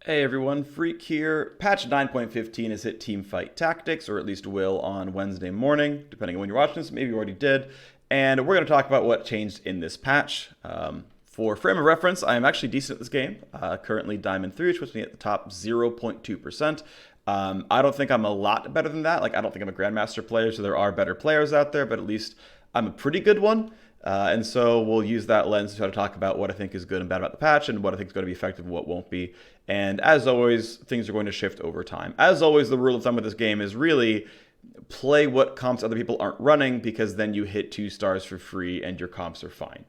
Hey everyone, Phreak here. Patch 9.15 has hit Teamfight Tactics, or at least will on Wednesday morning, depending on when you're watching this. Maybe you already did. And we're going to talk about what changed in this patch. For frame of reference, I am actually decent at this game. Currently Diamond 3, which puts me at the top 0.2%. I don't think I'm a lot better than that. Like, I don't think I'm a Grandmaster player, so there are better players out there, but at least I'm a pretty good one. And so we'll use that lens to try to talk about what I think is good and bad about the patch and what I think is going to be effective and what won't be. And as always, things are going to shift over time. As always, the rule of thumb with this game is really play what comps other people aren't running, because then you hit 2 stars for free and your comps are fine.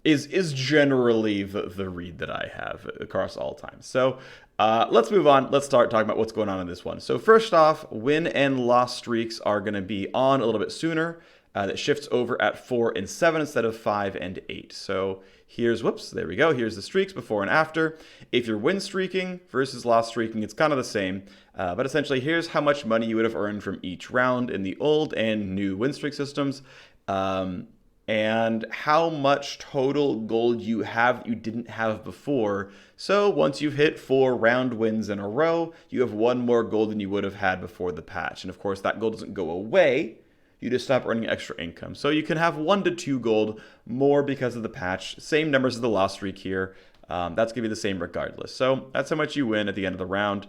Is generally the read that I have across all times. So let's move on. Let's start talking about what's going on in this one. So first off, win and loss streaks are going to be on a little bit sooner. That shifts over at 4 and 7 instead of 5 and 8. So here's, whoops, there we go. Here's the streaks before and after. If you're win streaking versus loss streaking, it's kind of the same. But essentially, here's how much money you would have earned from each round in the old and new win streak systems. And how much total gold you have that you didn't have before. So once you've hit 4 round wins in a row, you have 1 more gold than you would have had before the patch. And of course, that gold doesn't go away. You just stop earning extra income. So you can have 1 to 2 gold more because of the patch. Same numbers as the loss streak here. That's going to be the same regardless. So that's how much you win at the end of the round.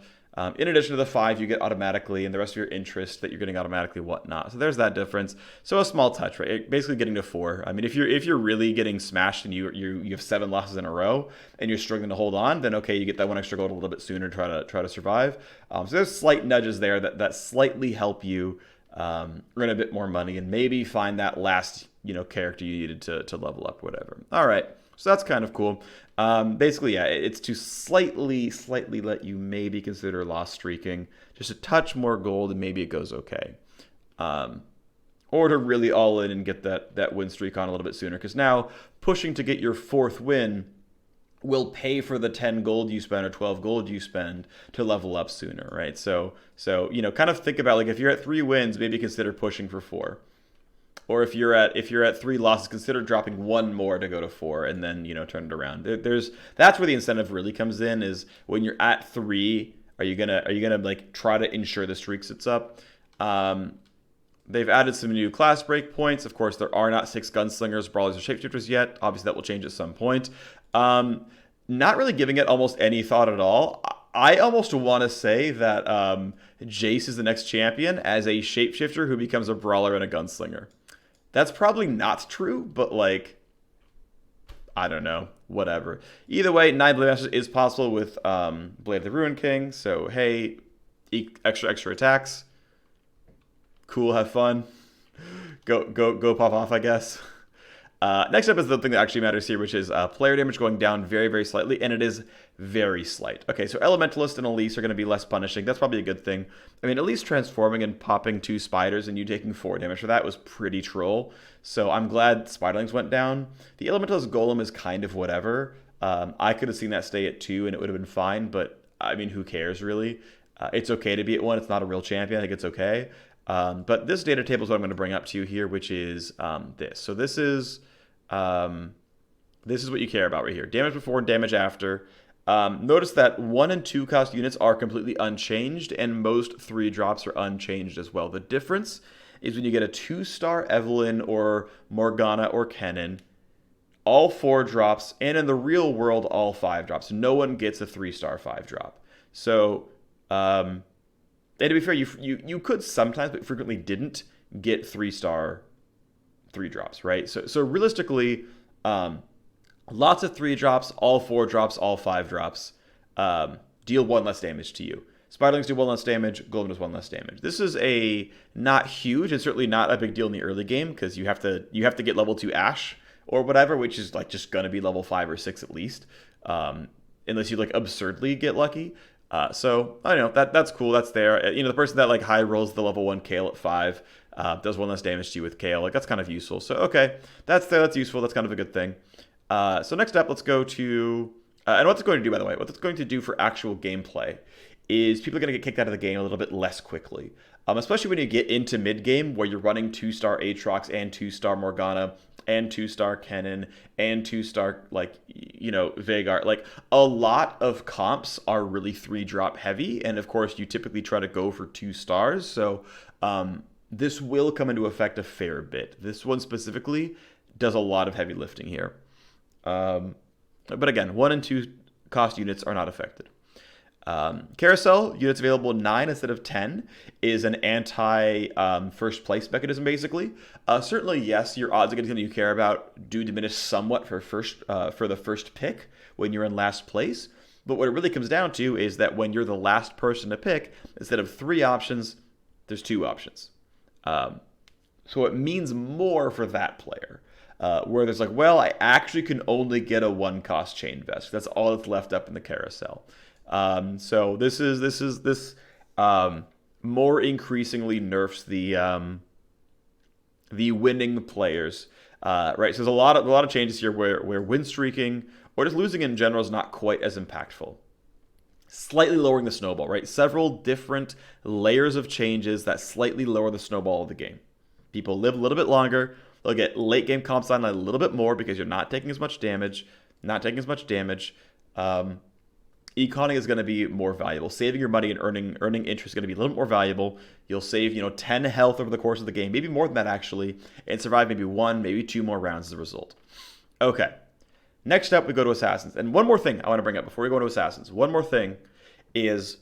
In addition to the 5 you get automatically, and the rest of your interest that you're getting automatically, whatnot. So there's that difference. So a small touch, right? Basically getting to 4. I mean, if you're really getting smashed and you have 7 losses in a row and you're struggling to hold on, then okay, you get that 1 extra gold a little bit sooner to try to survive. So there's slight nudges there that slightly help you earn a bit more money and maybe find that last character you needed to level up, whatever. All right, so that's kind of cool. Basically, yeah, it's to slightly let you maybe consider loss streaking, just a touch more gold, and maybe it goes okay. Or to really all in and get that win streak on a little bit sooner, because now pushing to get your 4th win will pay for the 10 gold you spend or 12 gold you spend to level up sooner, right? So kind of think about, like, if you're at 3 wins, maybe consider pushing for 4. Or if you're at 3 losses, consider dropping 1 more to go to 4, and then turn it around. That's where the incentive really comes in, is when you're at 3, are you gonna like try to ensure the streak sits up? They've added some new class breakpoints. Of course, there are not 6 gunslingers, brawlers, or shapeshifters yet. Obviously, that will change at some point. Not really giving it almost any thought at all. I almost want to say that Jace is the next champion as a shapeshifter who becomes a brawler and a gunslinger. That's probably not true, but like, I don't know, whatever. Either way, 9 Blade Masters is possible with Blade of the Ruin King. So hey, extra attacks. Cool, have fun. Go pop off, I guess. Next up is the thing that actually matters here, which is player damage going down very slightly, and it is very slight. Okay, so Elementalist and Elise are going to be less punishing. That's probably a good thing. I mean, Elise transforming and popping 2 spiders and you taking 4 damage for that was pretty troll. So I'm glad Spiderlings went down. The Elementalist Golem is kind of whatever. I could have seen that stay at 2 and it would have been fine, but I mean, who cares really? It's okay to be at 1. It's not a real champion. I think it's okay. But this data table is what I'm going to bring up to you here, which is this. So this is what you care about right here. Damage before and damage after. Notice that 1 and 2 cost units are completely unchanged, and most 3 drops are unchanged as well. The difference is when you get a 2-star Evelynn or Morgana or Kennen, all 4 drops, and in the real world, all 5 drops. No one gets a 3-star 5 drop. So, and to be fair, you could sometimes, but frequently didn't get 3-star 3 drops, right? So realistically, lots of 3 drops, all 4 drops, all 5 drops, deal 1 less damage to you. Spiderlings do 1 less damage, Golem does 1 less damage. This is a not huge and certainly not a big deal in the early game, because you have to get level 2 Ashe or whatever, which is like just gonna be level 5 or 6 at least, unless you like absurdly get lucky. So I don't know, that's cool. That's there. The person that like high rolls the level 1 Kale at 5 does 1 less damage to you with Kale. Like, that's kind of useful. So okay, that's there. That's useful. That's kind of a good thing. So next up, let's go to and what's it going to do, by the way? What it's going to do for actual gameplay is people are going to get kicked out of the game a little bit less quickly. Especially when you get into mid-game where you're running 2-star Aatrox and 2-star Morgana and 2-star Kennen and 2-star, Veigar. Like, a lot of comps are really 3-drop heavy, and of course you typically try to go for 2 stars, so this will come into effect a fair bit. This one specifically does a lot of heavy lifting here. But again, 1 and 2 cost units are not affected. Carousel, units available 9 instead of 10, is an anti-first place mechanism, basically. Certainly, yes, your odds against anything you care about do diminish somewhat for the first pick when you're in last place. But what it really comes down to is that when you're the last person to pick, instead of 3 options, there's 2 options. So it means more for that player. Where there's like, well, I actually can only get a 1-cost chain vest. That's all that's left up in the carousel. So this more increasingly nerfs the winning players, right? So there's a lot of changes here where win streaking or just losing in general is not quite as impactful. Slightly lowering the snowball, right? Several different layers of changes that slightly lower the snowball of the game. People live a little bit longer. They'll get late game comp sign a little bit more because you're not taking as much damage. Econing is going to be more valuable. Saving your money and earning interest is going to be a little bit more valuable. You'll save, 10 health over the course of the game, maybe more than that actually, and survive maybe 1, maybe 2 more rounds as a result. Okay. Next up, we go to Assassins. And one more thing I want to bring up before we go into Assassins. One more thing is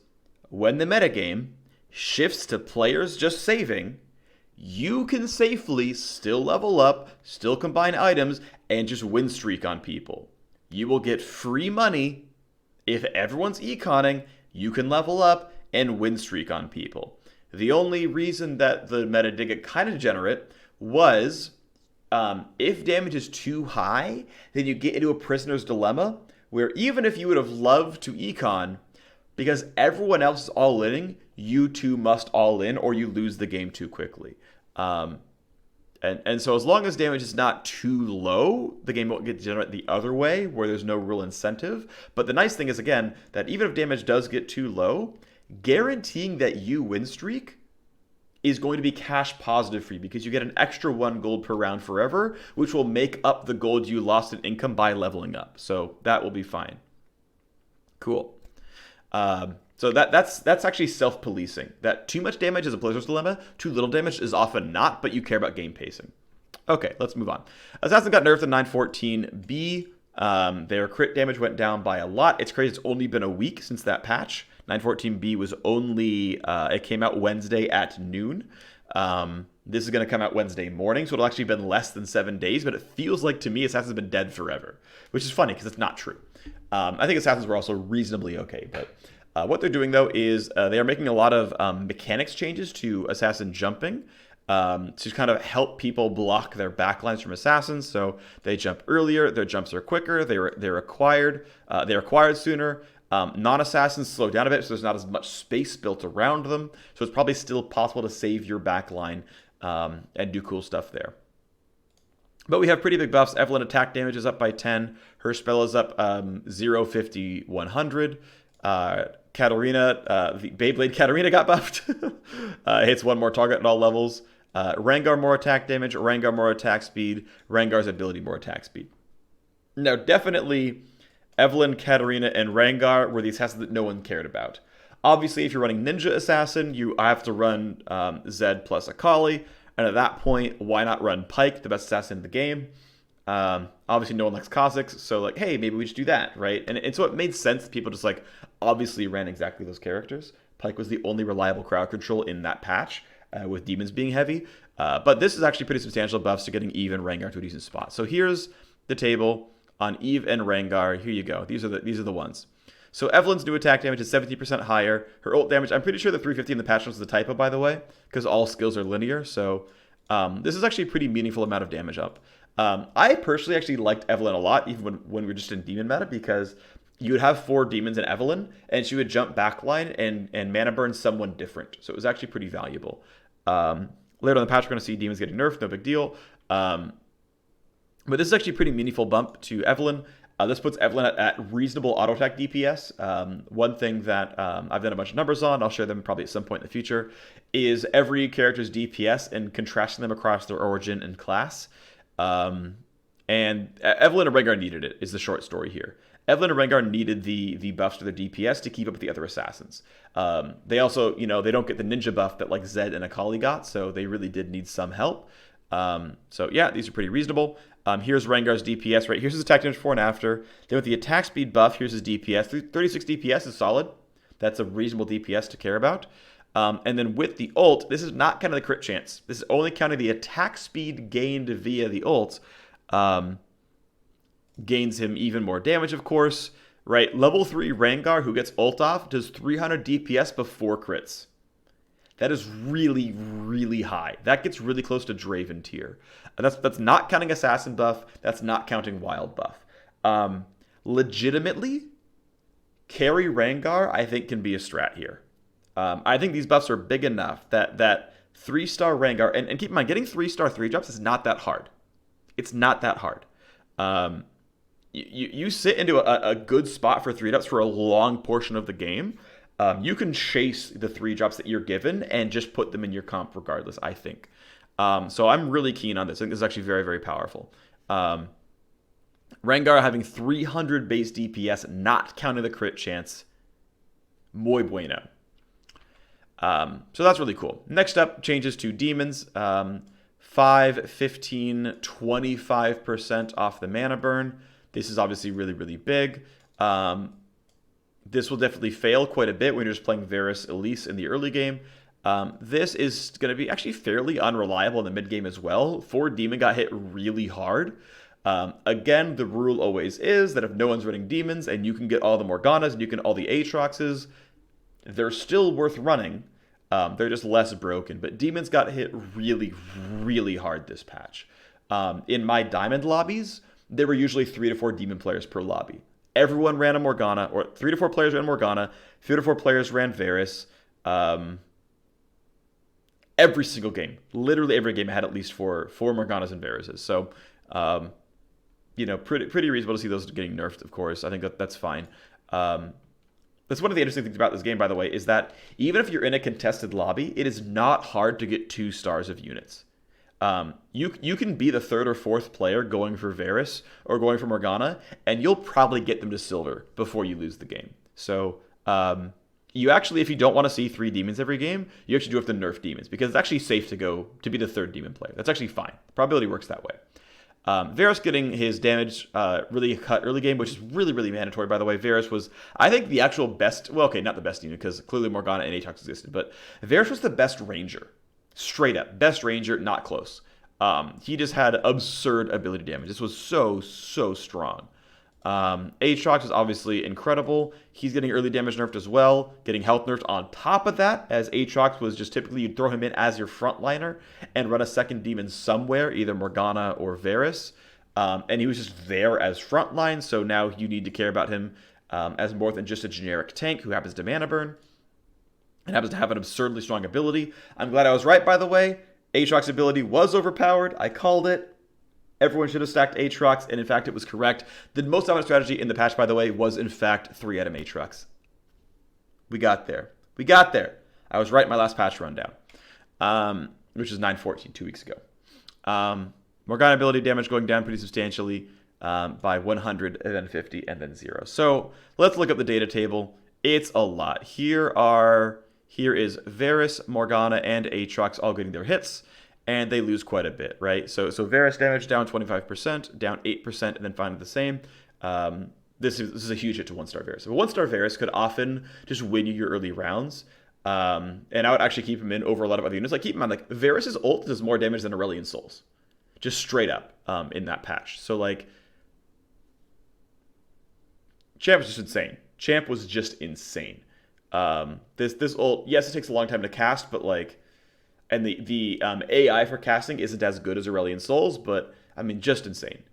when the metagame shifts to players just saving, you can safely still level up, still combine items, and just win streak on people. You will get free money. If everyone's econing, you can level up and win streak on people. The only reason that the meta did get kind of degenerate was if damage is too high, then you get into a prisoner's dilemma where even if you would have loved to econ, because everyone else is all in, you too must all in or you lose the game too quickly. And so as long as damage is not too low, the game won't get degenerate the other way, where there's no real incentive. But the nice thing is, again, that even if damage does get too low, guaranteeing that you win streak is going to be cash positive for you because you get an extra 1 gold per round forever, which will make up the gold you lost in income by leveling up. So that will be fine. Cool. So that's actually self-policing. That too much damage is a player's dilemma, too little damage is often not, but you care about game pacing. Okay, let's move on. Assassin got nerfed in 914B. Their crit damage went down by a lot. It's crazy, it's only been a week since that patch. 914B was only, it came out Wednesday at noon. This is going to come out Wednesday morning, so it'll actually been less than 7 days, but it feels like to me Assassin's been dead forever, which is funny because it's not true. I think Assassins were also reasonably okay, but what they're doing, though, is they are making a lot of mechanics changes to Assassin jumping to kind of help people block their backlines from Assassins. So they jump earlier, their jumps are quicker, they're acquired sooner. Non-Assassins slow down a bit, so there's not as much space built around them. So it's probably still possible to save your backline and do cool stuff there. But we have pretty big buffs. Evelynn attack damage is up by 10. Her spell is up 0, 50, 100. Katarina, the Beyblade Katarina got buffed. Hits 1 more target at all levels. Rengar more attack damage, Rengar more attack speed, Rengar's ability more attack speed. Now, definitely, Evelynn, Katarina, and Rengar were the assassins that no one cared about. Obviously, if you're running Ninja Assassin, you have to run Zed plus Akali. And at that point, why not run Pyke, the best assassin in the game? Obviously, no one likes Kha'Zix, so like, hey, maybe we just do that, right? And so it made sense that people just like obviously ran exactly those characters. Pyke was the only reliable crowd control in that patch, with demons being heavy. But this is actually pretty substantial buffs to getting Eve and Rengar to a decent spot. So here's the table on Eve and Rengar. Here you go. These are the ones. So Evelynn's new attack damage is 70% higher. Her ult damage, I'm pretty sure the 350 in the patch was the typo, by the way, because all skills are linear. So this is actually a pretty meaningful amount of damage up. I personally actually liked Evelynn a lot, even when we were just in demon meta, because you would have 4 demons in Evelynn, and she would jump backline and mana burn someone different. So it was actually pretty valuable. Later on in the patch, we're going to see demons getting nerfed, no big deal. But this is actually a pretty meaningful bump to Evelynn. This puts Evelyn at reasonable auto attack DPS. One thing that I've done a bunch of numbers on, I'll share them probably at some point in the future, is every character's DPS and contrasting them across their origin and class. And Evelyn and Rengar needed it, is the short story here. Evelyn and Rengar needed the buffs to their DPS to keep up with the other assassins. They also, they don't get the ninja buff that like Zed and Akali got, so they really did need some help. So yeah, these are pretty reasonable. Here's Rengar's DPS, right? Here's his attack damage before and after. Then with the attack speed buff, here's his DPS. 36 DPS is solid. That's a reasonable DPS to care about. And then with the ult, this is not counting the crit chance. This is only counting the attack speed gained via the ult. Gains him even more damage, of course. Right? Level 3 Rengar, who gets ult off, does 300 DPS before crits. That is really, really high. That gets really close to Draven tier. That's not counting Assassin buff. That's not counting Wild buff. Legitimately, carry Rengar, I think, can be a strat here. I think these buffs are big enough that 3-star Rengar, and keep in mind, getting 3-star 3-drops is not that hard. It's not that hard. You sit into a good spot for 3-drops for a long portion of the game. You can chase the 3-drops that you're given and just put them in your comp regardless, I think. So I'm really keen on this. I think this is actually very, very powerful. Rengar having 300 base DPS, not counting the crit chance. Muy bueno. So that's really cool. Next up, changes to demons. 5, 15, 25% off the mana burn. This is obviously really, really big. This will definitely fail quite a bit when you're just playing Varus Elise in the early game. This is going to be actually fairly unreliable in the mid game as well. 4 Demon got hit really hard. Again, the rule always is that if no one's running demons and you can get all the Morganas and you can all the Aatroxes, they're still worth running. They're just less broken. But demons got hit really, really hard this patch. In my diamond lobbies, there were usually 3 to 4 demon players per lobby. Everyone ran a Morgana, or 3 to 4 players ran Morgana, 3 to 4 players ran Varus. Every single game, literally every game, had at least four Morganas and Varuses. So, pretty reasonable to see those getting nerfed, of course. I think that's fine. That's one of the interesting things about this game, by the way, is that even if you're in a contested lobby, it is not hard to get 2 stars of units. You can be the 3rd or 4th player going for Varus or going for Morgana, and you'll probably get them to silver before you lose the game. So you actually, if you don't want to see 3 demons every game, you actually do have to nerf demons, because it's actually safe to go to be the 3rd demon player. That's actually fine. Probability works that way. Varus getting his damage really cut early game, which is really, really mandatory, by the way. Varus was, I think, the actual best, well, okay, not the best unit, because clearly Morgana and Aatrox existed, but Varus was the best ranger. Straight up. Best ranger, not close. He just had absurd ability damage. This was so, so strong. Aatrox is obviously incredible. He's getting early damage nerfed as well, getting health nerfed on top of that, as Aatrox was just typically, you'd throw him in as your frontliner and run a second demon somewhere, either Morgana or Varus. And he was just there as frontline, so now you need to care about him as more than just a generic tank who happens to mana burn and happens to have an absurdly strong ability. I'm glad I was right, by the way. Aatrox's ability was overpowered. I called it. Everyone should have stacked Aatrox, and in fact, it was correct. The most dominant strategy in the patch, by the way, was in fact 3-item Aatrox. We got there. We got there. I was right in my last patch rundown, which is 9/14, 2 weeks ago. Morgana ability damage going down pretty substantially by 100, and then 50, and then 0. So let's look up the data table. It's a lot. Here is Varus, Morgana, and Aatrox all getting their hits, and they lose quite a bit, right? So Varus damage down 25%, down 8%, and then finally the same. This is a huge hit to 1-star Varus. So 1-star Varus could often just win you your early rounds, and I would actually keep him in over a lot of other units. Like, keep in mind, like, Varus's ult does more damage than Aurelion Sol's, just straight up in that patch. So, like, Champ was just insane. Champ was just insane. This ult, yes, it takes a long time to cast, but like, and the AI for casting isn't as good as Aurelion Sol's, but I mean, just insane.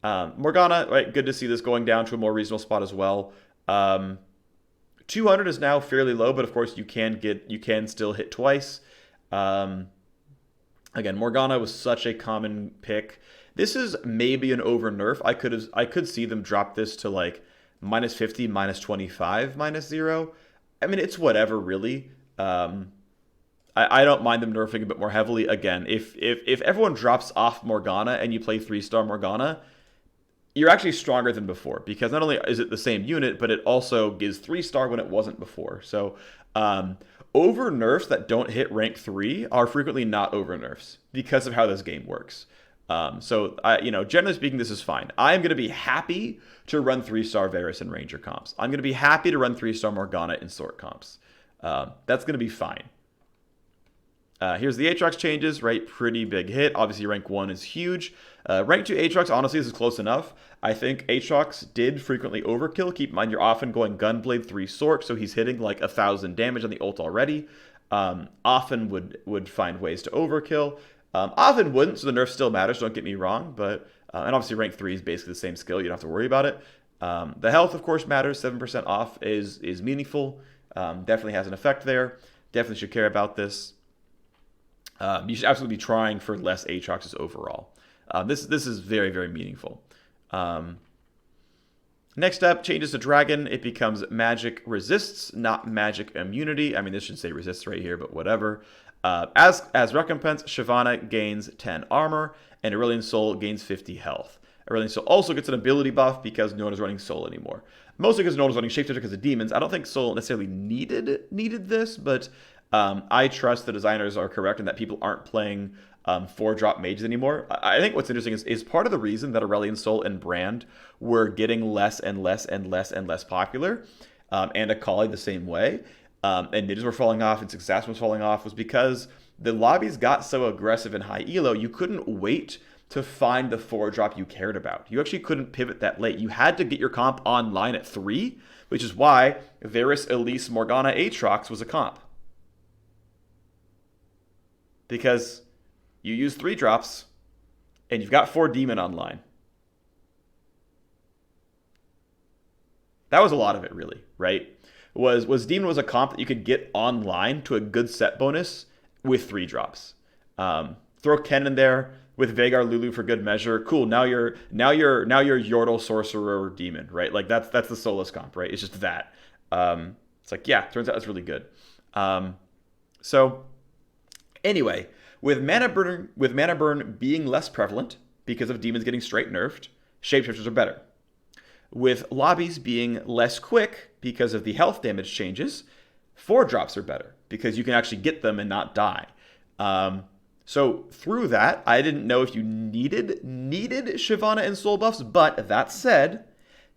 Morgana, right? Good to see this going down to a more reasonable spot as well. 200 is now fairly low, but of course you can still hit twice. Again, Morgana was such a common pick. This is maybe an over nerf. I could see them drop this to like -50, -25, -0. I mean, it's whatever really. I don't mind them nerfing a bit more heavily. Again, if everyone drops off Morgana and you play 3-star Morgana, you're actually stronger than before, because not only is it the same unit, but it also gives 3-star when it wasn't before. So over nerfs that don't hit rank 3 are frequently not over nerfs because of how this game works. Generally speaking, this is fine. I'm going to be happy to run 3-star Varus and Ranger comps. I'm going to be happy to run 3-star Morgana in Sort comps. That's going to be fine. Here's the Aatrox changes, right? Pretty big hit. Obviously, rank 1 is huge. Rank 2 Aatrox, honestly, this is close enough. I think Aatrox did frequently overkill. Keep in mind, you're often going Gunblade 3 Sork, so he's hitting like 1,000 damage on the ult already. Often would find ways to overkill. Often wouldn't, so the nerf still matters, don't get me wrong. But and obviously, rank 3 is basically the same skill. You don't have to worry about it. The health, of course, matters. 7% off is meaningful. Definitely has an effect there. Definitely should care about this. You should absolutely be trying for less Aatroxes overall. This is very, very meaningful. Next up, changes to Dragon. It becomes magic resists, not magic immunity. I mean, this should say resists right here, but whatever. As recompense, Shyvana gains 10 armor, and Aurelion Sol gains 50 health. Aurelion Sol also gets an ability buff because no one is running Sol anymore. Mostly because no one is running Shapeshifter because of demons. I don't think Sol necessarily needed this, but I trust the designers are correct and that people aren't playing 4-drop mages anymore. I think what's interesting is part of the reason that Aurelion Sol and Brand were getting less and less and less and less popular, and Akali the same way, and ninjas were falling off and success was falling off, was because the lobbies got so aggressive and high elo, you couldn't wait to find the 4-drop you cared about. You actually couldn't pivot that late. You had to get your comp online at 3, which is why Varus, Elise, Morgana, Aatrox was a comp. Because you use 3 drops, and you've got 4 demon online. That was a lot of it, really, right? Was demon was a comp that you could get online to a good set bonus with 3 drops. Throw Ken in there with Veigar Lulu for good measure. Cool. Now you're Yordle sorcerer demon, right? Like that's the Solus comp, right? It's just that. It's like, yeah, turns out it's really good. So anyway, with mana burn being less prevalent because of demons getting straight nerfed, shapeshifters are better. With lobbies being less quick because of the health damage changes, 4-drops are better because you can actually get them and not die. So through that, I didn't know if you needed Shyvana and Sol buffs, but that said,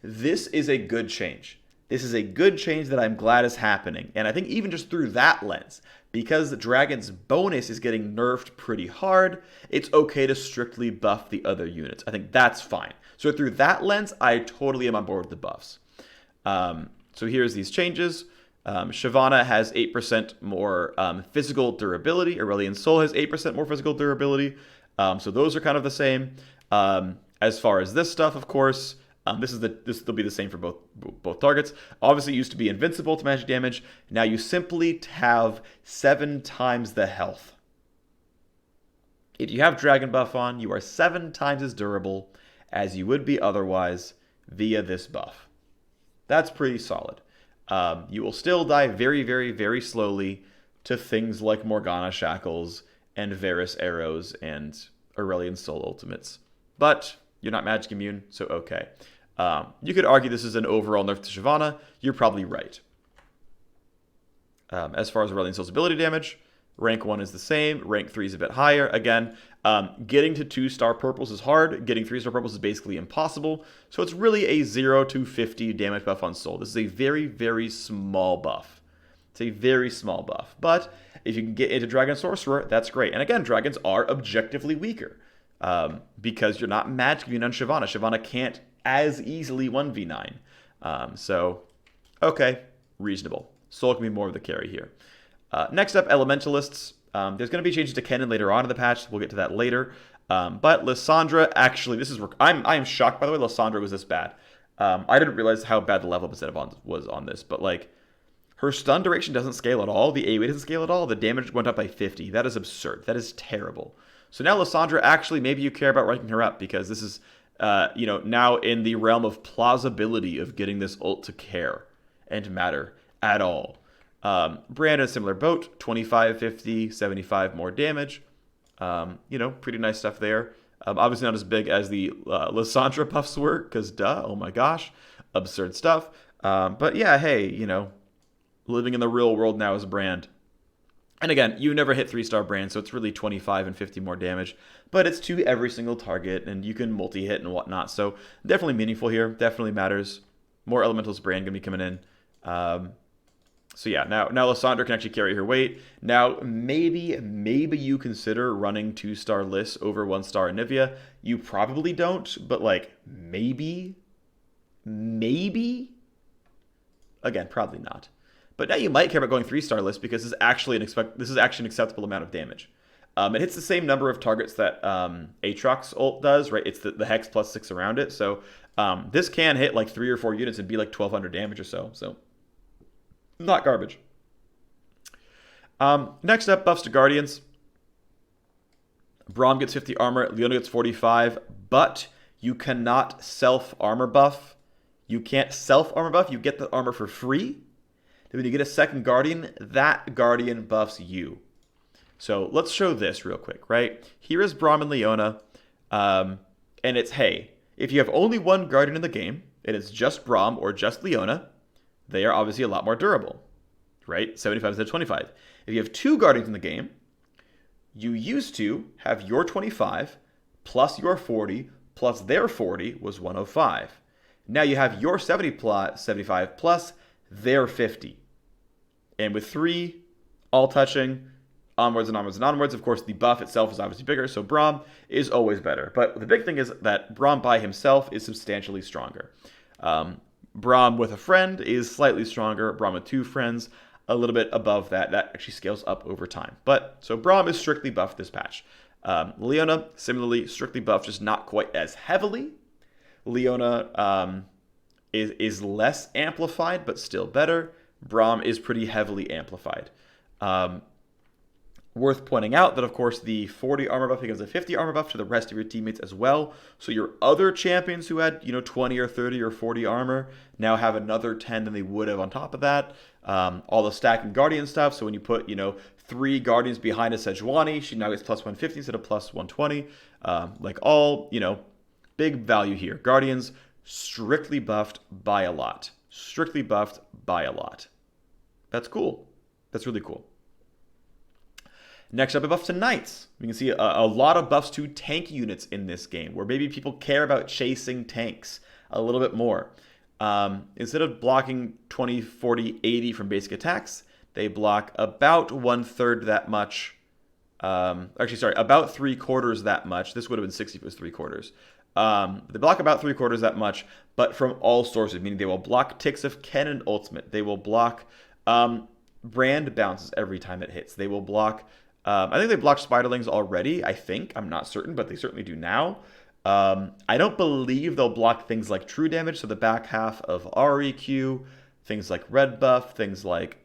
this is a good change. This is a good change that I'm glad is happening. And I think even just through that lens, because the Dragon's bonus is getting nerfed pretty hard, it's okay to strictly buff the other units. I think that's fine. So through that lens, I totally am on board with the buffs. So here's these changes. Shyvana has 8% more physical durability. Aurelion Sol has 8% more physical durability. So those are kind of the same. As far as this stuff, of course, this will be the same for both targets. Obviously, it used to be invincible to magic damage. Now you simply have 7 times the health. If you have Dragon buff on, you are 7 times as durable as you would be otherwise via this buff. That's pretty solid. You will still die very, very, very slowly to things like Morgana Shackles and Varus Arrows and Aurelion Sol Ultimates. But you're not magic immune, so okay. You could argue this is an overall nerf to Shyvana. You're probably right. As far as Aurelion Sol's ability damage, rank 1 is the same. Rank 3 is a bit higher. Again, getting to 2-star purples is hard. Getting 3-star purples is basically impossible. So it's really a 0 to 50 damage buff on Sol. This is a very, very small buff. It's a very small buff. But if you can get into Dragon Sorcerer, that's great. And again, dragons are objectively weaker. Because you're not magic immune on Shyvana. Shyvana can't as easily 1v9. So, okay, reasonable. Sol can be more of the carry here. Next up, Elementalists. There's going to be changes to Kennen later on in the patch. We'll get to that later. But Lissandra, actually, I am shocked, by the way, Lissandra was this bad. I didn't realize how bad the level up was on this, but like, her stun duration doesn't scale at all. The AoE doesn't scale at all. The damage went up by 50. That is absurd. That is terrible. So now Lissandra, actually, maybe you care about ranking her up because this is, now in the realm of plausibility of getting this ult to care and matter at all. Brand in a similar boat, 25, 50, 75 more damage. Pretty nice stuff there. Obviously not as big as the Lissandra buffs were, because duh, oh my gosh, absurd stuff. But yeah, hey, living in the real world now as a Brand. And again, you never hit 3-star Brand, so it's really 25 and 50 more damage. But it's to every single target, and you can multi-hit and whatnot. So definitely meaningful here, definitely matters. More Elementalist Brand going to be coming in. So yeah, now Lissandra can actually carry her weight. Now, maybe you consider running 2-star Liss over 1-star Anivia. You probably don't, but maybe. Again, probably not. But now you might care about going 3-star Liss because this is actually an acceptable amount of damage. It hits the same number of targets that Aatrox ult does, right? It's the Hex plus 6 around it. So this can hit 3 or 4 units and be 1,200 damage or so. So not garbage. Next up, buffs to Guardians. Braum gets 50 armor, Leona gets 45, but you cannot self-armor buff. You can't self-armor buff, you get the armor for free. Then when you get a second Guardian, that Guardian buffs you. So let's show this real quick, right? Here is Braum and Leona, and it's, hey, if you have only one Guardian in the game, and it's just Braum or just Leona, they are obviously a lot more durable, right? 75 instead of 25. If you have 2 Guardians in the game, you used to have your 25 plus your 40 plus their 40 was 105. Now you have your 75 plus their 50. And with 3 all touching, onwards and onwards and onwards, of course, the buff itself is obviously bigger, so Braum is always better. But the big thing is that Braum by himself is substantially stronger. Braum with a friend is slightly stronger. Braum with 2 friends, a little bit above that. That actually scales up over time. But so Braum is strictly buffed this patch. Leona, similarly, strictly buffed, just not quite as heavily. Leona is less amplified, but still better. Braum is pretty heavily amplified. Worth pointing out that, of course, the 40 armor buff becomes a 50 armor buff to the rest of your teammates as well. So your other champions who had, 20 or 30 or 40 armor now have another 10 than they would have on top of that. All the stack and Guardian stuff. So when you put, 3 Guardians behind a Sejuani, she now gets plus 150 instead of plus 120. Big value here. Guardians, strictly buffed by a lot. Strictly buffed by a lot. That's cool. That's really cool. Next up, a buff to Knights. We can see a lot of buffs to tank units in this game, where maybe people care about chasing tanks a little bit more. Instead of blocking 20, 40, 80 from basic attacks, they block about 1/3 that much. About 3/4 that much. This would have been 60 if it was 3/4. They block about 3/4 that much, but from all sources, meaning they will block ticks of Ken and Ultimate. They will block brand bounces every time it hits. They will block, I think they blocked Spiderlings already, I think. I'm not certain, but they certainly do now. I don't believe they'll block things like true damage, so the back half of REQ, things like red buff, things like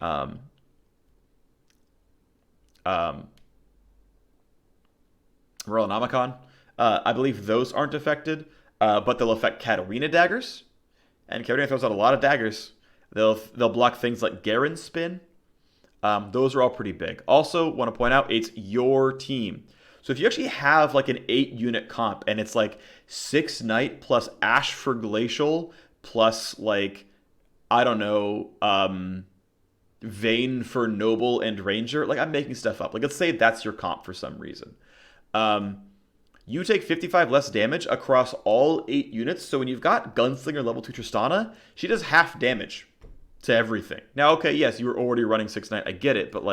Royal. I believe those aren't affected, but they'll affect Katarina daggers. And Katarina throws out a lot of daggers. They'll block things like Garen Spin. Those are all pretty big. Also, want to point out, it's your team. So if you actually have an 8-unit comp and it's 6 Knight plus Ash for Glacial plus Vayne for Noble and Ranger. I'm making stuff up. Let's say that's your comp for some reason. You take 55 less damage across all 8 units. So when you've got Gunslinger level 2 Tristana, she does half damage to everything. Now, okay, yes, you were already running 6 Knight. I get it, but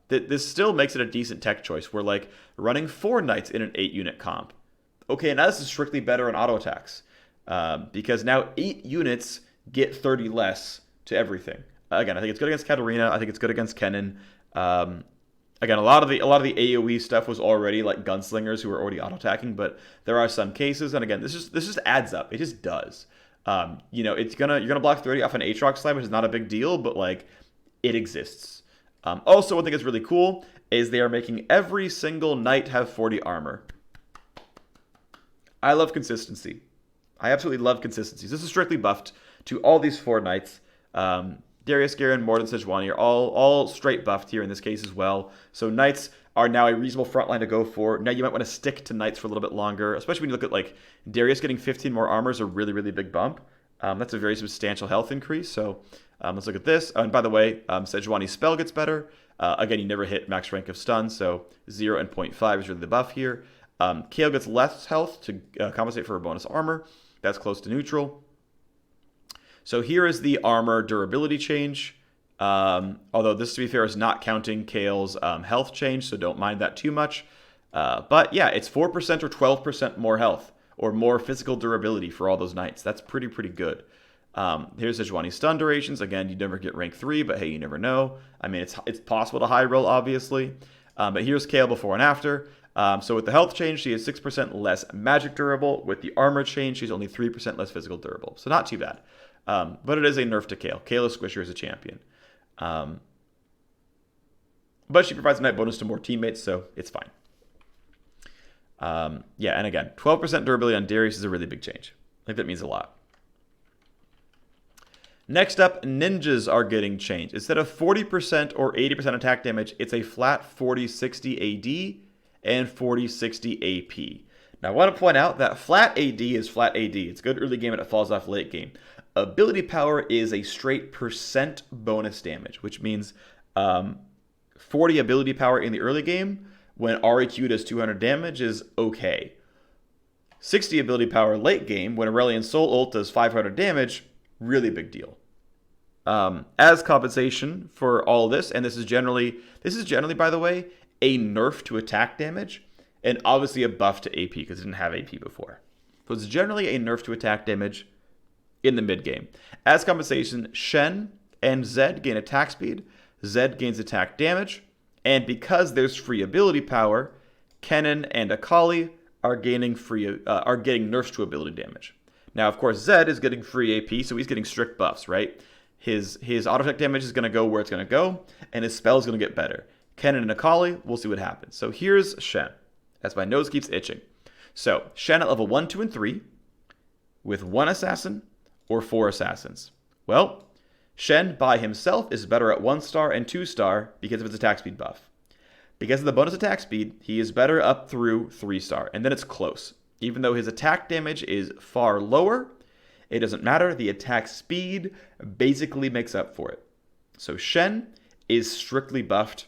this still makes it a decent tech choice. We're running 4 Knights in an 8-unit comp. Okay, now this is strictly better on auto attacks because now 8 units get 30 less to everything. Again, I think it's good against Katarina. I think it's good against Kennen. Again, a lot of the AoE stuff was already gunslingers who were already auto attacking, but there are some cases, and again, this just adds up. It just does. You're gonna block 30 off an Aatrox slide, which is not a big deal, but it exists. Also, one thing that's really cool is they are making every single knight have 40 armor. I love consistency. I absolutely love consistency. This is strictly buffed to all these 4 knights. Darius, Garen, Morden, Sejuani are all straight buffed here in this case as well. So knights are now a reasonable front line to go for. Now you might want to stick to knights for a little bit longer, especially when you look at like Darius getting 15 more armor is a really, really big bump. That's a very substantial health increase. So let's look at this. And by the way, Sejuani's spell gets better. Again, you never hit max rank of stun, so 0 and 0.5 is really the buff here. Kayle gets less health to compensate for a bonus armor. That's close to neutral. So here is the armor durability change. Although this, to be fair, is not counting Kayle's health change, so don't mind that too much. But yeah, it's 4% or 12% more health or more physical durability for all those knights. That's pretty good. Here's Sejuani's stun durations. Again, you never get rank 3, but hey, you never know. I mean, it's possible to high roll, obviously. But here's Kayle before and after. So with the health change, she is 6% less magic durable. With the armor change, she's only 3% less physical durable. So not too bad. But it is a nerf to Kayle. Kayle is squishier as a champion. But she provides a knight bonus to more teammates, so it's fine. Yeah, and again, 12% durability on Darius is a really big change. I think that means a lot. Next up, ninjas are getting changed. Instead of 40% or 80% attack damage, it's a flat 40-60 AD and 40-60 AP. Now, I want to point out that flat AD is flat AD. It's good early game and it falls off late game. Ability power is a straight percent bonus damage, which means 40 ability power in the early game when REQ does 200 damage is okay. 60 ability power late game when Aurelion Sol ult does 500 damage, really big deal. As compensation for all this, and this is generally, by the way, a nerf to attack damage, and obviously a buff to AP because it didn't have AP before. So it's generally a nerf to attack damage in the mid game. As compensation, Shen and Zed gain attack speed, Zed gains attack damage, and because there's free ability power, Kennen and Akali are getting nerfs to ability damage. Now, of course, Zed is getting free AP, so he's getting strict buffs, right? His auto attack damage is going to go where it's going to go, and his spell is going to get better. Kennen and Akali, we'll see what happens. So here's Shen, as my nose keeps itching. So Shen at level 1, 2, and 3, with 1 assassin or 4 assassins. Well, Shen by himself is better at 1-star and 2-star because of his attack speed buff. Because of the bonus attack speed, he is better up through 3-star, and then it's close. Even though his attack damage is far lower, it doesn't matter. The attack speed basically makes up for it. So Shen is strictly buffed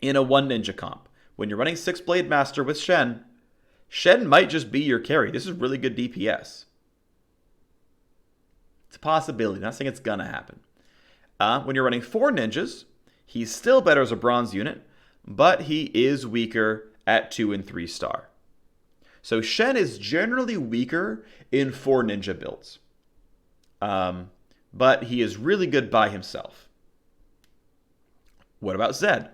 in a 1 ninja comp. When you're running 6 Blade Master with Shen, Shen might just be your carry. This is really good DPS. It's a possibility. Not saying it's going to happen. When you're running 4 ninjas, he's still better as a bronze unit, but he is weaker at 2 and 3-star. So Shen is generally weaker in 4 ninja builds. But he is really good by himself. What about Zed?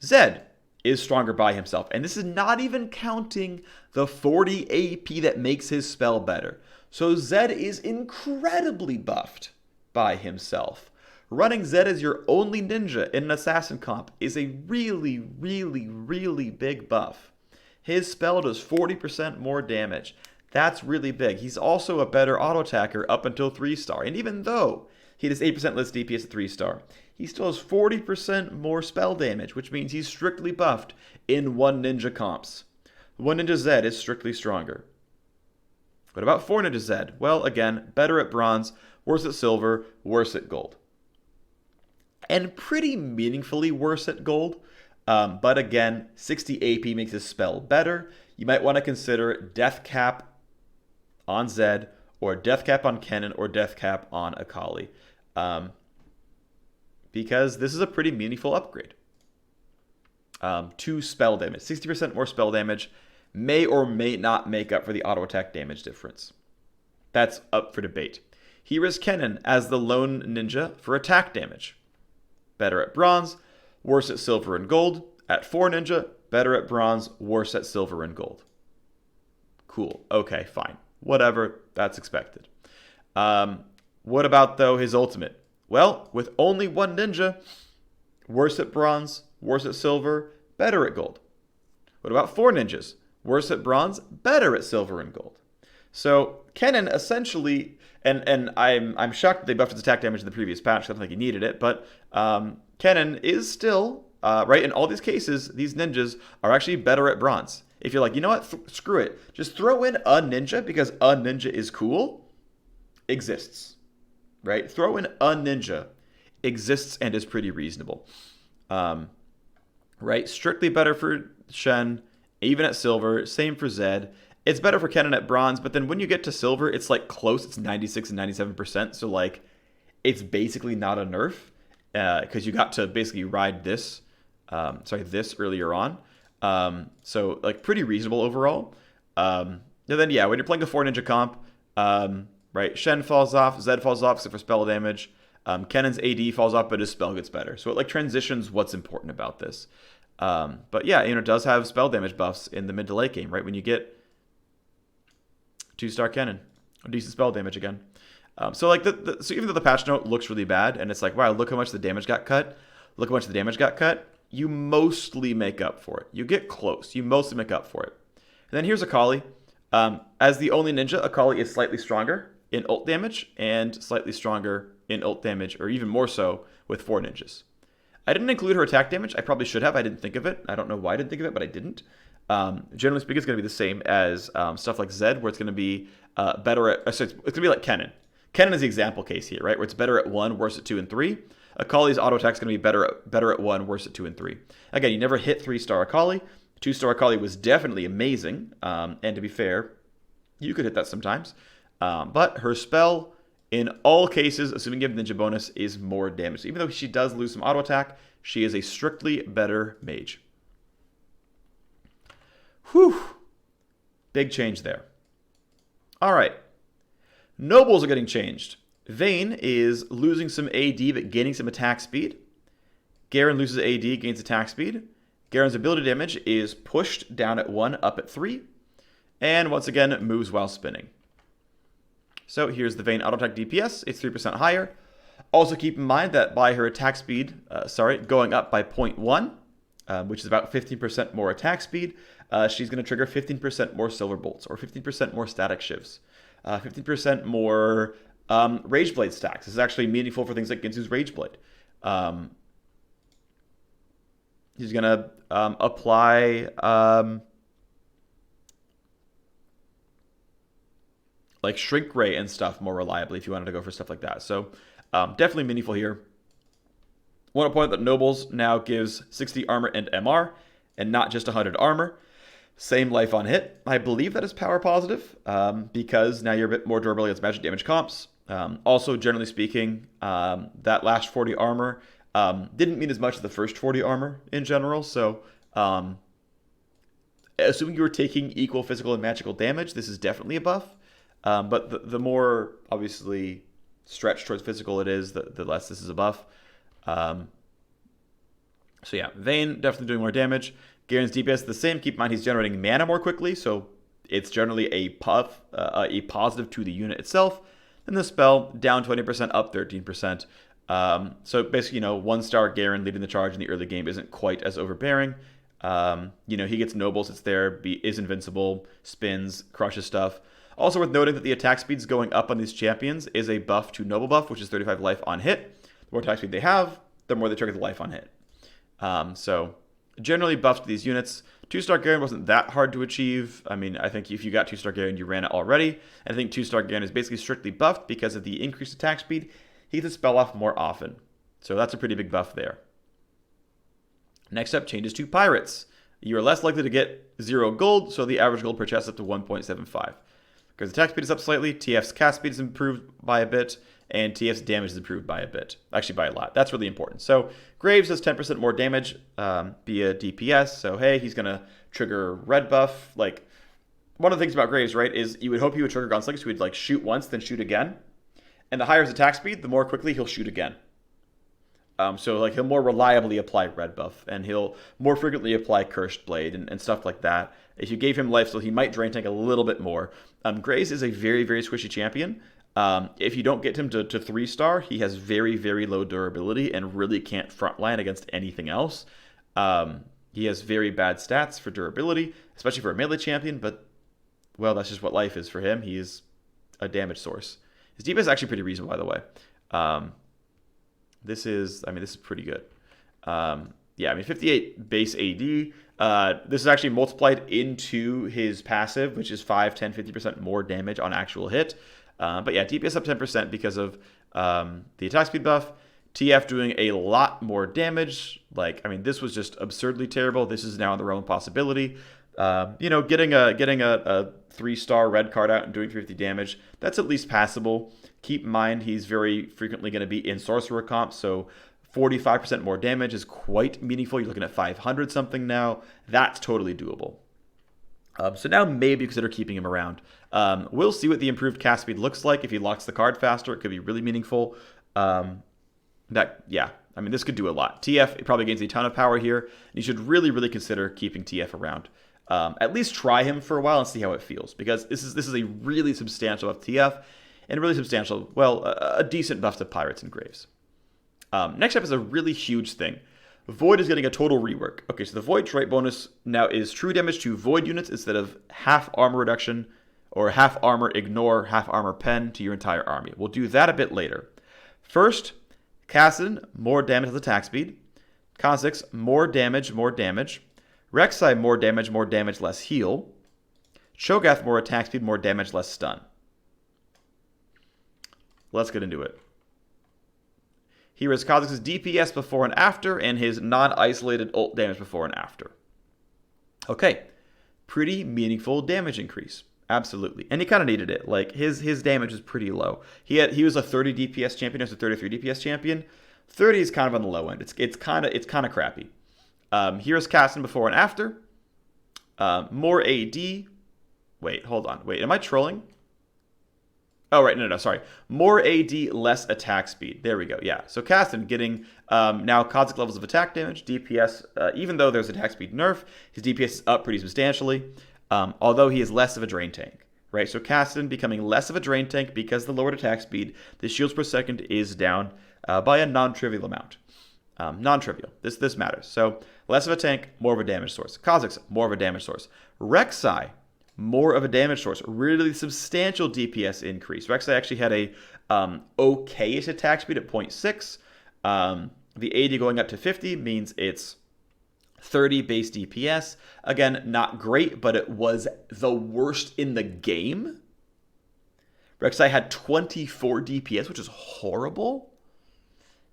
Zed is stronger by himself. And this is not even counting the 40 AP that makes his spell better. So Zed is incredibly buffed by himself. Running Zed as your only ninja in an assassin comp is a really, really, really big buff. His spell does 40% more damage. That's really big. He's also a better auto attacker up until 3-star. And even though he does 8% less DPS at 3-star, he still has 40% more spell damage, which means he's strictly buffed in 1 ninja comps. 1 ninja Zed is strictly stronger. What about 4 ninja Zed? Well, again, better at bronze, worse at silver, worse at gold. And pretty meaningfully worse at gold. But again, 60 AP makes his spell better. You might want to consider Death Cap on Zed, or Death Cap on Kennen, or Death Cap on Akali. Because this is a pretty meaningful upgrade. 2 spell damage. 60% more spell damage may or may not make up for the auto attack damage difference. That's up for debate. Here is Kennen as the lone ninja for attack damage. Better at bronze, worse at silver and gold. At 4 ninja, better at bronze, worse at silver and gold. Cool. Okay, fine. Whatever. That's expected. What about, though, his ultimate? Well, with only 1 ninja, Worse at bronze, worse at silver, better at gold. What about 4 ninjas? Worse at bronze, better at silver and gold. So Kennen essentially, and I'm shocked that they buffed his attack damage in the previous patch. I don't think he needed it, but Kennen is still right in all these cases. These ninjas are actually better at bronze. If you're like, you know what, screw it, just throw in a ninja because a ninja is cool. Exists, right? Throw in a ninja, exists and is pretty reasonable, right? Strictly better for Shen, even at silver. Same for Zed. It's better for Kennen at bronze, but then when you get to silver, it's like close. It's 96 and 97%. So like, it's basically not a nerf because you got to basically ride this, this earlier on. So like pretty reasonable overall. And then yeah, when you're playing a 4 ninja comp, right, Shen falls off, Zed falls off except for spell damage. Kennen's AD falls off, but his spell gets better. So it like transitions what's important about this. But yeah, it does have spell damage buffs in the mid to late game, right? When you get 2-star Kennen, decent spell damage again. So like so even though the patch note looks really bad, and it's like, wow, look how much the damage got cut. Look how much the damage got cut. You mostly make up for it. You get close. You mostly make up for it. And then here's Akali. As the only ninja, Akali is slightly stronger in ult damage and slightly stronger in ult damage, or even more so with 4 ninjas. I didn't include her attack damage. I probably should have. I didn't think of it. I don't know why I didn't think of it, but I didn't. Generally speaking, it's going to be the same as stuff like Zed, where it's going to be better at... So it's going to be like Kennen. Kennen is the example case here, right? Where it's better at 1, worse at 2 and 3. Akali's auto attack is going to be better at 1, worse at 2 and 3. Again, you never hit 3-star Akali. 2-star Akali was definitely amazing. And to be fair, you could hit that sometimes. But her spell, in all cases, assuming you have ninja bonus, is more damage. So even though she does lose some auto attack, she is a strictly better mage. Whew. Big change there. All right. Nobles are getting changed. Vayne is losing some AD but gaining some attack speed. Garen loses AD, gains attack speed. Garen's ability damage is pushed down at 1, up at 3. And once again, moves while spinning. So here's the Vayne auto attack DPS. It's 3% higher. Also keep in mind that by her attack speed, going up by 0.1, which is about 15% more attack speed, she's going to trigger 15% more silver bolts, or 15% more static shivs, 15% more Rage Blade stacks. This is actually meaningful for things like Ginsu's Rage Blade. He's going to apply like Shrink Ray and stuff more reliably if you wanted to go for stuff like that. So definitely meaningful here. Want to point out that Nobles now gives 60 armor and MR, and not just 100 armor. Same life on hit. I believe that is power positive, because now you're a bit more durable against magic damage comps. Also, generally speaking, that last 40 armor didn't mean as much as the first 40 armor in general. So, assuming you were taking equal physical and magical damage, this is definitely a buff. But the more, obviously, stretched towards physical it is, the less this is a buff. So yeah, Vayne definitely doing more damage. Garen's DPS is the same. Keep in mind he's generating mana more quickly, so it's generally a positive to the unit itself. And the spell, down 20%, up 13%. So basically, 1-star Garen leading the charge in the early game isn't quite as overbearing. He gets nobles, it's there, is invincible, spins, crushes stuff. Also worth noting that the attack speeds going up on these champions is a buff to noble buff, which is 35 life on hit. The more attack speed they have, the more they trigger the life on hit. So generally buffs to these units. 2-star Garen wasn't that hard to achieve. I mean, I think if you got 2-star Garen, you ran it already. I think 2-star Garen is basically strictly buffed because of the increased attack speed. He gets a spell off more often. So that's a pretty big buff there. Next up, changes to pirates. You are less likely to get 0 gold, so the average gold per chest is up to 1.75. Because attack speed is up slightly, TF's cast speed is improved by a bit, and TF's damage is improved by a bit. Actually, by a lot. That's really important. So Graves has 10% more damage via DPS. So, hey, he's going to trigger red buff. Like, one of the things about Graves, right, is you would hope he would trigger Gunslinger, so he'd, shoot once, then shoot again. And the higher his attack speed, the more quickly he'll shoot again. So, he'll more reliably apply red buff, and he'll more frequently apply Cursed Blade and stuff like that. If you gave him life, so he might drain tank a little bit more. Graves is a very, very squishy champion. If you don't get him to 3-star, he has very, very low durability and really can't frontline against anything else. He has very bad stats for durability, especially for a melee champion, but, well, that's just what life is for him. He is a damage source. His DPS is actually pretty reasonable, by the way. This is pretty good. Yeah, 58 base AD. This is actually multiplied into his passive, which is 5, 10, 50% more damage on actual hit. But yeah, DPS up 10% because of the attack speed buff. TF doing a lot more damage. This was just absurdly terrible. This is now in the realm of possibility. Getting a 3-star red card out and doing 50 damage, that's at least passable. Keep in mind, he's very frequently going to be in Sorcerer comp, so 45% more damage is quite meaningful. You're looking at 500 something now. That's totally doable. So now maybe consider keeping him around. We'll see what the improved cast speed looks like. If he locks the card faster, it could be really meaningful. This could do a lot. TF probably gains a ton of power here. And you should really, really consider keeping TF around. At least try him for a while and see how it feels, because this is a really substantial buff to TF, and really substantial, a decent buff to Pirates and Graves. Next up is a really huge thing. Void is getting a total rework. Okay, so the Void trait bonus now is true damage to Void units instead of half armor reduction, or half armor ignore, half armor pen to your entire army. We'll do that a bit later. First, Kassadin, more damage with attack speed. Kha'Zix, more damage, more damage. Rek'Sai, more damage, less heal. Cho'Gath, more attack speed, more damage, less stun. Let's get into it. Here is Kha'Zix's DPS before and after, and his non-isolated ult damage before and after. Okay, pretty meaningful damage increase. Absolutely. And he kind of needed it. His damage is pretty low. He was a 30 DPS champion, he was a 33 DPS champion. 30 is kind of on the low end. It's kind of crappy. Here's Kassadin before and after. More AD. Wait, hold on. Wait, am I trolling? Oh, right. No, sorry. More AD, less attack speed. There we go. Yeah. So Kassadin getting now Kha'Zix levels of attack damage, DPS. Even though there's attack speed nerf, his DPS is up pretty substantially. Although he is less of a drain tank, right? So Kassadin becoming less of a drain tank because the lowered attack speed. The shields per second is down by a non-trivial amount. Non-trivial. This matters. So less of a tank, more of a damage source. Kha'Zix, more of a damage source. Rek'Sai, more of a damage source. Really substantial DPS increase. Rek'Sai actually had a okay-ish attack speed at 0.6. The AD going up to 50 means it's 30 base DPS. Again, not great, but it was the worst in the game. Rek'Sai had 24 DPS, which is horrible.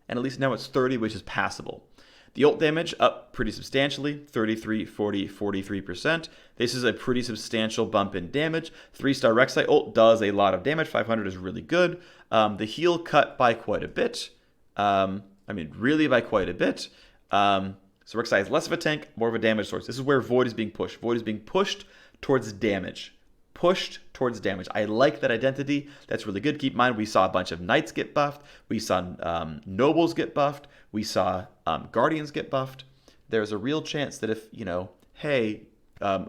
And at least now it's 30, which is passable. The ult damage up pretty substantially, 33, 40, 43%. This is a pretty substantial bump in damage. 3-star Rek'Sai ult does a lot of damage. 500 is really good. The heal cut by quite a bit. Really by quite a bit. So Rek'Sai is less of a tank, more of a damage source. This is where Void is being pushed. Void is being pushed towards damage. Pushed towards damage. I like that identity. That's really good. Keep in mind, we saw a bunch of Knights get buffed. We saw Nobles get buffed. We saw Guardians get buffed. There's a real chance that if,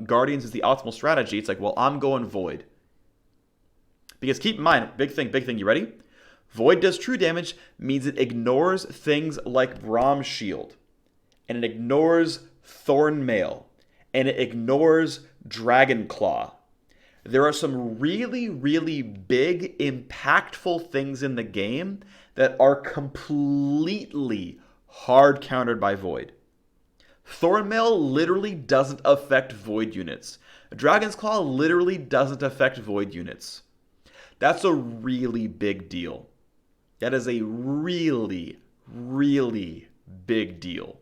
Guardians is the optimal strategy, it's like, well, I'm going Void. Because keep in mind, big thing, you ready? Void does true damage, means it ignores things like Brahm's Shield. And it ignores Thorn Mail. And it ignores Dragon Claw. There are some really, really big, impactful things in the game that are completely hard countered by Void. Thornmail literally doesn't affect Void units. Dragon's Claw literally doesn't affect Void units. That's a really big deal. That is a really, really big deal.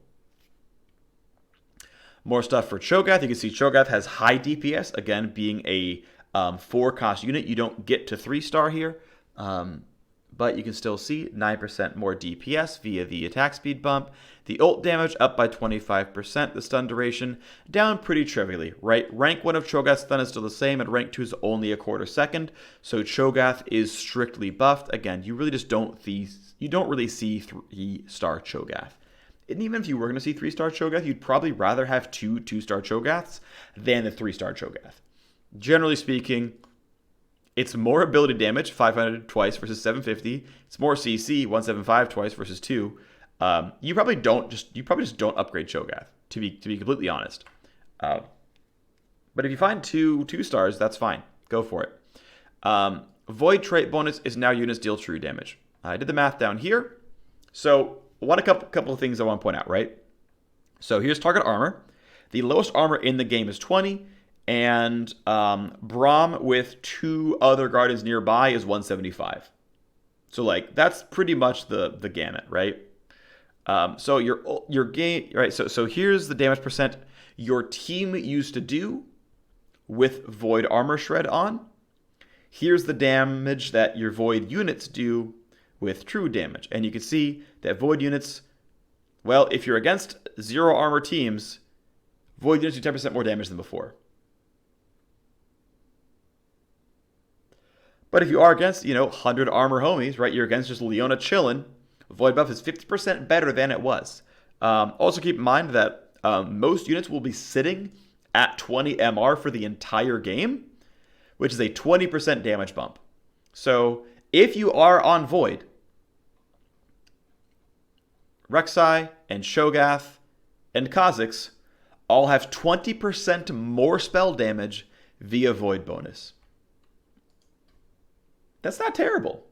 More stuff for Cho'Gath. You can see Cho'Gath has high DPS. Again, being a 4-cost unit, you don't get to 3-star here. But you can still see 9% more DPS via the attack speed bump. The ult damage up by 25%. The stun duration down pretty trivially, right? Rank 1 of Cho'Gath's stun is still the same, and rank 2 is only a quarter second. So Cho'Gath is strictly buffed. Again, you really just don't see 3-star Cho'Gath. And even if you were going to see 3-star Cho'Gath, you'd probably rather have 2 2-star Cho'Gaths than the 3-star Cho'Gath. Generally speaking, It's more ability damage, 500 twice versus 750. It's more CC, 175 twice versus 2. You probably just don't upgrade Cho'Gath, to be completely honest. But if you find two stars, that's fine. Go for it. Void trait bonus is now units deal true damage. I did the math down here. So a couple of things I want to point out, right? So here's target armor. The lowest armor in the game is 20, and Braum with 2 other guardians nearby is 175. So like that's pretty much the gamut, right? So your game, right? So here's the damage percent your team used to do with Void Armor Shred on. Here's the damage that your Void units do with true damage. And you can see that Void units, well, if you're against 0 armor teams, Void units do 10% more damage than before. But if you are against, 100 armor homies, right, you're against just Leona chillin', Void buff is 50% better than it was. Also keep in mind that most units will be sitting at 20 MR for the entire game, which is a 20% damage bump. So if you are on Void, Rek'Sai and Cho'Gath and Kha'Zix all have 20% more spell damage via Void bonus. That's not terrible.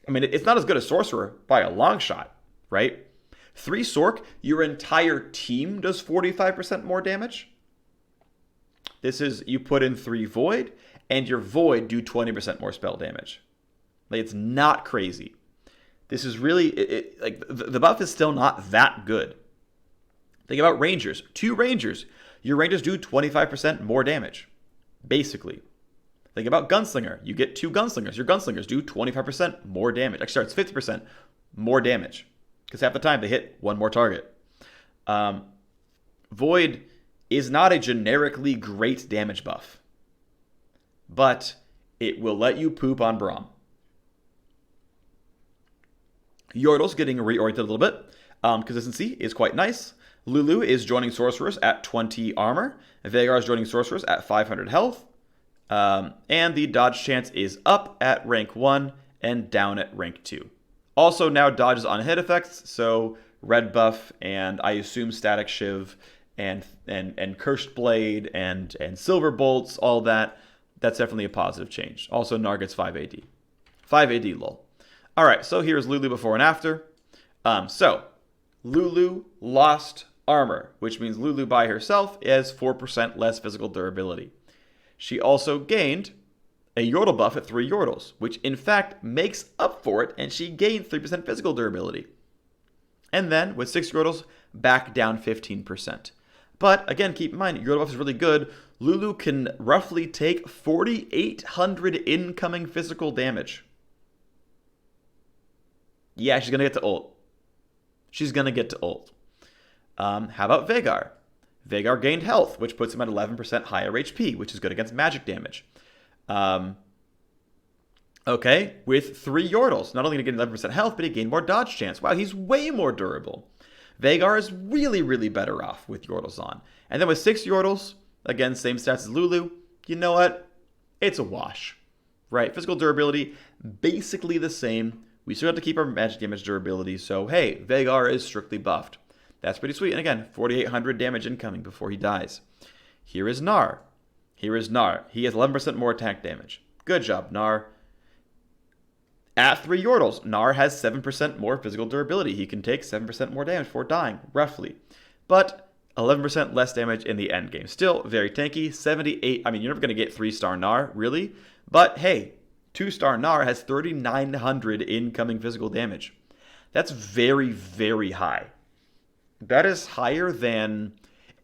I mean, it's not as good as Sorcerer by a long shot, right? 3 Sorc, your entire team does 45% more damage. This is, you put in 3 Void, and your Void do 20% more spell damage. Like, it's not crazy. This is really, the buff is still not that good. Think about Rangers. 2 Rangers. Your Rangers do 25% more damage, basically. Think about Gunslinger. You get 2 Gunslingers. Your Gunslingers do 25% more damage. Actually, sorry, it's 50% more damage. Because half the time they hit 1 more target. Void is not a generically great damage buff. But it will let you poop on Braum. Yordle's getting reoriented a little bit. Consistency is quite nice. Lulu is joining Sorcerers at 20 armor. Veigar is joining Sorcerers at 500 health. And the dodge chance is up at rank 1 and down at rank 2. Also now dodges on hit effects, so red buff and I assume static shiv and cursed blade and silver bolts, all that. That's definitely a positive change. Also Gnar gets 5 AD. 5 AD lol. Alright, so here's Lulu before and after. So Lulu lost armor, which means Lulu by herself has 4% less physical durability. She also gained a Yordle buff at 3 Yordles, which in fact makes up for it, and she gained 3% physical durability. And then, with 6 Yordles, back down 15%. But, again, keep in mind, Yordle buff is really good. Lulu can roughly take 4,800 incoming physical damage. Yeah, she's going to get to ult. She's going to get to ult. How about Veigar? Veigar gained health, which puts him at 11% higher HP, which is good against magic damage. Okay, with 3 Yordles. Not only did he gain 11% health, but he gained more dodge chance. Wow, he's way more durable. Veigar is really, really better off with Yordles on. And then with 6 Yordles, again, same stats as Lulu, you know what? It's a wash, right? Physical durability, basically the same. We still have to keep our magic damage durability, so hey, Veigar is strictly buffed. That's pretty sweet. And again, 4,800 damage incoming before he dies. Here is Gnar. Here is Gnar. He has 11% more attack damage. Good job, Gnar. At 3 Yordles, Gnar has 7% more physical durability. He can take 7% more damage before dying, roughly. But 11% less damage in the end game. Still very tanky. 78. I mean, you're never going to get 3-star Gnar, really. But hey, 2-star Gnar has 3,900 incoming physical damage. That's very, very high. That is higher than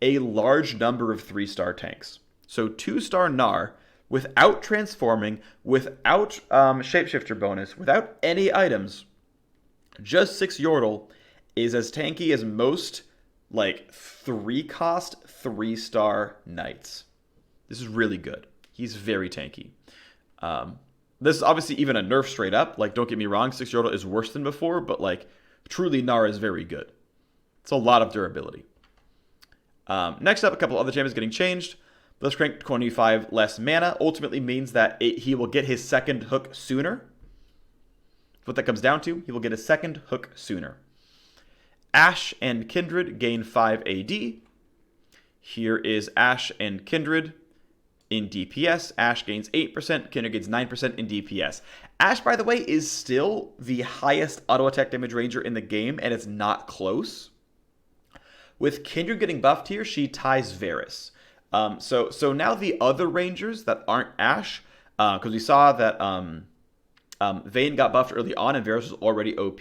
a large number of 3-star tanks. So 2-star Gnar, without transforming, without shapeshifter bonus, without any items, just 6 Yordle is as tanky as most like 3-cost 3-star knights. This is really good. He's very tanky. This is obviously even a nerf straight up. Like, don't get me wrong, 6 Yordle is worse than before, but like truly Gnar is very good. It's a lot of durability. Next up, a couple other champions getting changed. The strength 25 less mana ultimately means that he will get his second hook sooner. What that comes down to, he will get a second hook sooner. Ashe and Kindred gain 5 AD. Here is Ashe and Kindred in DPS. Ashe gains 8%, Kindred gains 9% in DPS. Ashe, by the way, is still the highest auto attack damage ranger in the game, and it's not close. With Kindred getting buffed here, she ties Varus. So now the other rangers that aren't Ashe, because we saw that Vayne got buffed early on and Varus was already OP.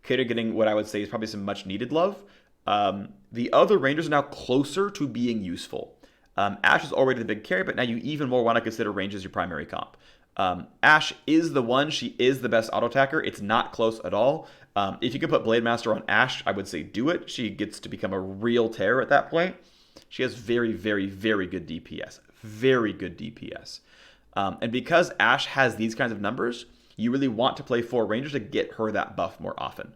Kindred getting what I would say is probably some much needed love. The other rangers are now closer to being useful. Ashe is already the big carry, but now you even more want to consider range as your primary comp. Ashe is the one. She is the best auto attacker. It's not close at all. If you can put Blade Master on Ashe, I would say do it. She gets to become a real terror at that point. She has very, very, very good DPS. Very good DPS. And because Ashe has these kinds of numbers, you really want to play 4 Rangers to get her that buff more often.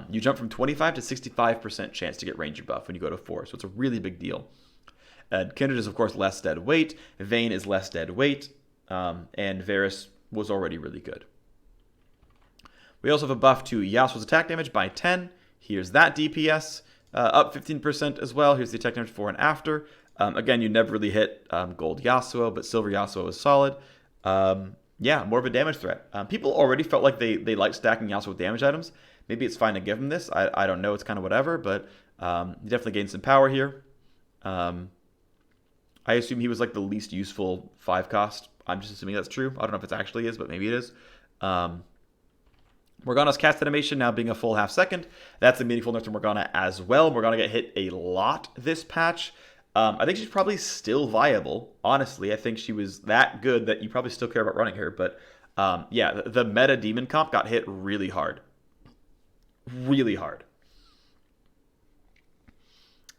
You jump from 25 to 65% chance to get Ranger buff when you go to 4, so it's a really big deal. Kindred is, of course, less dead weight. Vayne is less dead weight. And Varus was already really good. We also have a buff to Yasuo's attack damage by 10. Here's that DPS, up 15% as well. Here's the attack damage before and after. Again, you never really hit gold Yasuo, but silver Yasuo is solid. Yeah, more of a damage threat. People already felt like they liked stacking Yasuo with damage items. Maybe it's fine to give him this. I don't know. It's kind of whatever, but he definitely gained some power here. I assume he was like the least useful 5 cost. I'm just assuming that's true. I don't know if it actually is, but maybe it is. Morgana's cast animation now being a full half second. That's a meaningful nerf to Morgana as well. Morgana get hit a lot this patch. I think she's probably still viable. Honestly, I think she was that good that you probably still care about running her. But yeah, the meta demon comp got hit really hard. Really hard.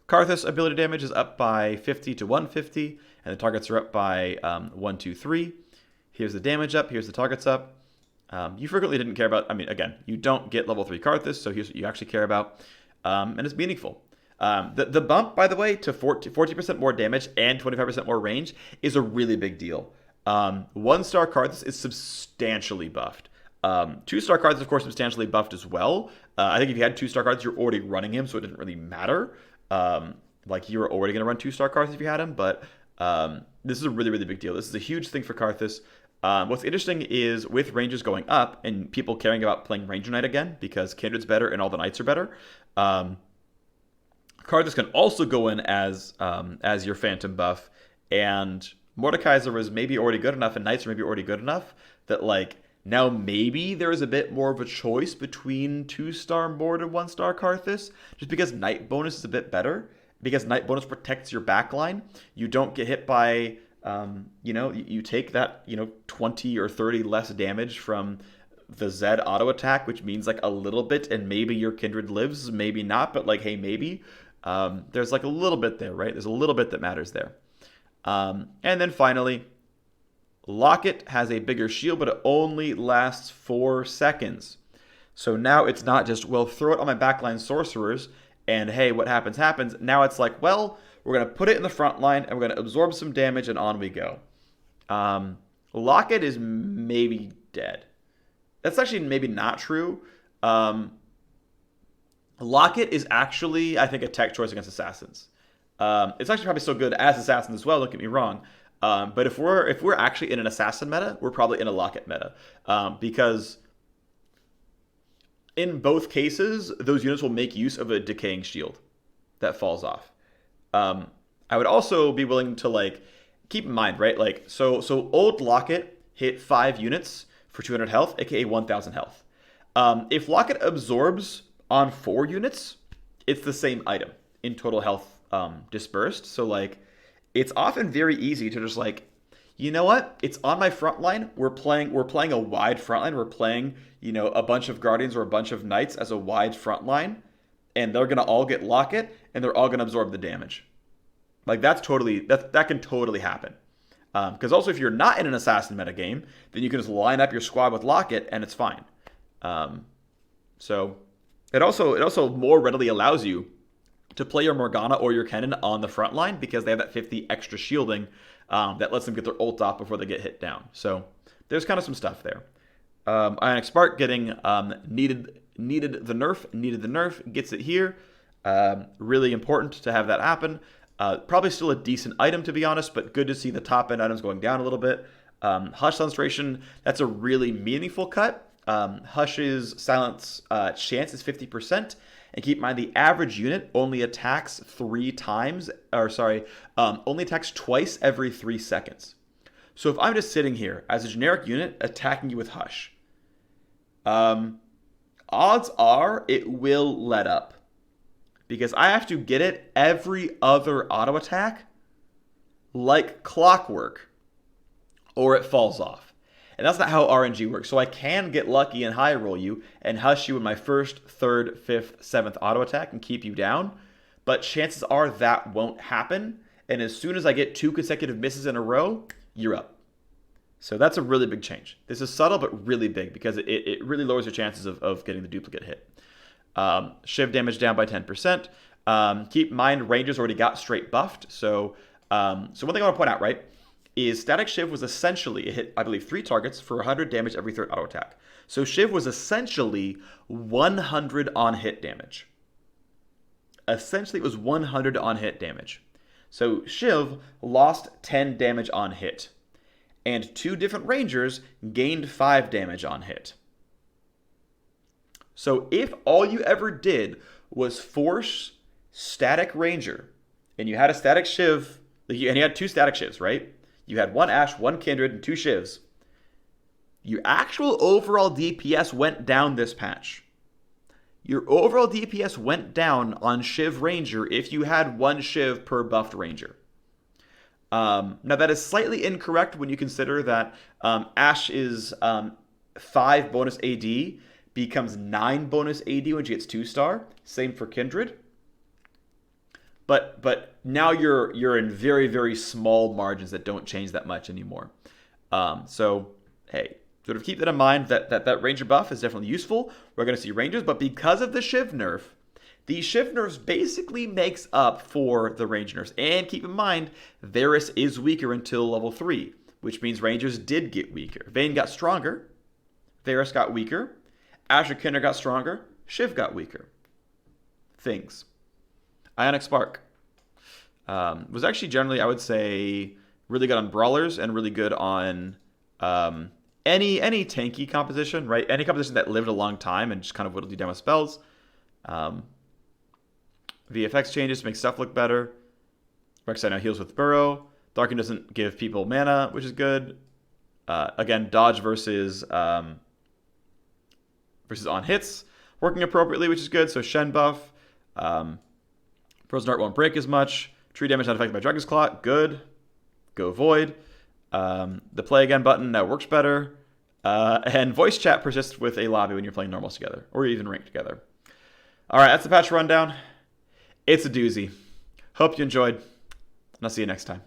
Karthus ability damage is up by 50 to 150, and the targets are up by 1, 2, 3. Here's the damage up, here's the targets up. You frequently didn't care about, I mean, again, you don't get level 3 Karthus, so here's what you actually care about, and it's meaningful. The bump, by the way, to 40% more damage and 25% more range is a really big deal. 1-star Karthus is substantially buffed. 2-star Karthus, of course, substantially buffed as well. I think if you had 2-star Karthus, you're already running him, so it didn't really matter. Like you were already going to run 2-star Karthus if you had him, but this is a really, really big deal. This is a huge thing for Karthus. What's interesting is with Rangers going up and people caring about playing Ranger Knight again because Kindred's better and all the Knights are better, Karthus can also go in as your Phantom buff, and Mordekaiser was maybe already good enough and Knights are maybe already good enough that like now maybe there is a bit more of a choice between 2-star Mord and 1-star Karthus, just because Knight bonus is a bit better. Because Knight bonus protects your backline. You don't get hit by, you take that, 20 or 30 less damage from the Zed auto attack, which means like a little bit, and maybe your Kindred lives, maybe not, but like, hey, maybe. There's like a little bit there, right? There's a little bit that matters there. And then finally, Locket has a bigger shield, but it only lasts 4 seconds. So now it's not just, well, throw it on my backline sorcerers, and hey, what happens, happens. Now it's like, well, we're going to put it in the front line, and we're going to absorb some damage, and on we go. Locket is maybe dead. That's actually maybe not true. Locket is actually, I think, a tech choice against Assassins. It's actually probably still good as Assassins as well, don't get me wrong. But if we're actually in an Assassin meta, we're probably in a Locket meta. Because in both cases, those units will make use of a decaying shield that falls off. I would also be willing to like keep in mind, right? Like so old Locket hit 5 units for 200 health, aka 1000 health. If Locket absorbs on 4 units, it's the same item in total health dispersed. So like it's often very easy to just like, you know what? It's on my front line. We're playing a wide front line. We're playing, a bunch of Guardians or a bunch of Knights as a wide front line, and they're gonna all get Locket, and they're all gonna absorb the damage. Like that can totally happen. Because also if you're not in an Assassin meta game, then you can just line up your squad with Locket and it's fine. So it also more readily allows you to play your Morgana or your Kennen on the front line because they have that 50 extra shielding that lets them get their ult off before they get hit down. So there's kind of some stuff there. Ionic Spark getting needed the nerf, gets it here. Really important to have that happen. Probably still a decent item, to be honest, but good to see the top end items going down a little bit. Hush Sunstration, that's a really meaningful cut. Hush's silence chance is 50%. And keep in mind, the average unit only attacks only attacks twice every 3 seconds. So if I'm just sitting here as a generic unit attacking you with Hush, odds are it will let up. Because I have to get it every other auto attack like clockwork, or it falls off. And that's not how RNG works. So I can get lucky and high roll you and hush you in my first, third, fifth, seventh auto attack and keep you down. But chances are that won't happen. And as soon as I get 2 consecutive misses in a row, you're up. So that's a really big change. This is subtle, but really big because it really lowers your chances of getting the duplicate hit. Shiv damage down by 10%. Keep in mind, Rangers already got straight buffed. So one thing I want to point out, right, is Static Shiv was essentially, it hit, I believe, 3 targets for 100 damage every 3rd auto attack. So Shiv was essentially 100 on hit damage. Essentially, it was 100 on hit damage. So Shiv lost 10 damage on hit. And 2 different Rangers gained 5 damage on hit. So if all you ever did was force Static Ranger, and you had a Static Shiv, and you had 2 Static Shivs, right? You had 1 Ashe, 1 Kindred, and 2 Shivs. Your actual overall DPS went down this patch. Your overall DPS went down on Shiv Ranger if you had 1 Shiv per buffed Ranger. Now that is slightly incorrect when you consider that Ashe is 5 bonus AD, becomes 9 bonus AD when she gets 2-star. Same for Kindred. But now you're in very, very small margins that don't change that much anymore. So, hey, sort of keep that in mind that Ranger buff is definitely useful. We're going to see Rangers, but because of the Shiv nerf, the Shiv nerfs basically makes up for the Ranger nerfs. And keep in mind, Varus is weaker until level 3, which means Rangers did get weaker. Vayne got stronger. Varus got weaker. Asher Kinder got stronger. Shiv got weaker. Things. Ionic Spark was actually generally, I would say, really good on brawlers and really good on any tanky composition, right? Any composition that lived a long time and just kind of whittled you down with spells. VFX changes to make stuff look better. Rek'Sai now heals with Burrow. Darkin doesn't give people mana, which is good. Again, dodge versus on hits working appropriately, which is good. So Shen buff. Frozen Dart won't break as much. Tree damage not affected by Dragon's Claw. Good. Go Void. The play again button now works better. And voice chat persists with a lobby when you're playing normals together. Or even ranked together. Alright, that's the patch rundown. It's a doozy. Hope you enjoyed. And I'll see you next time.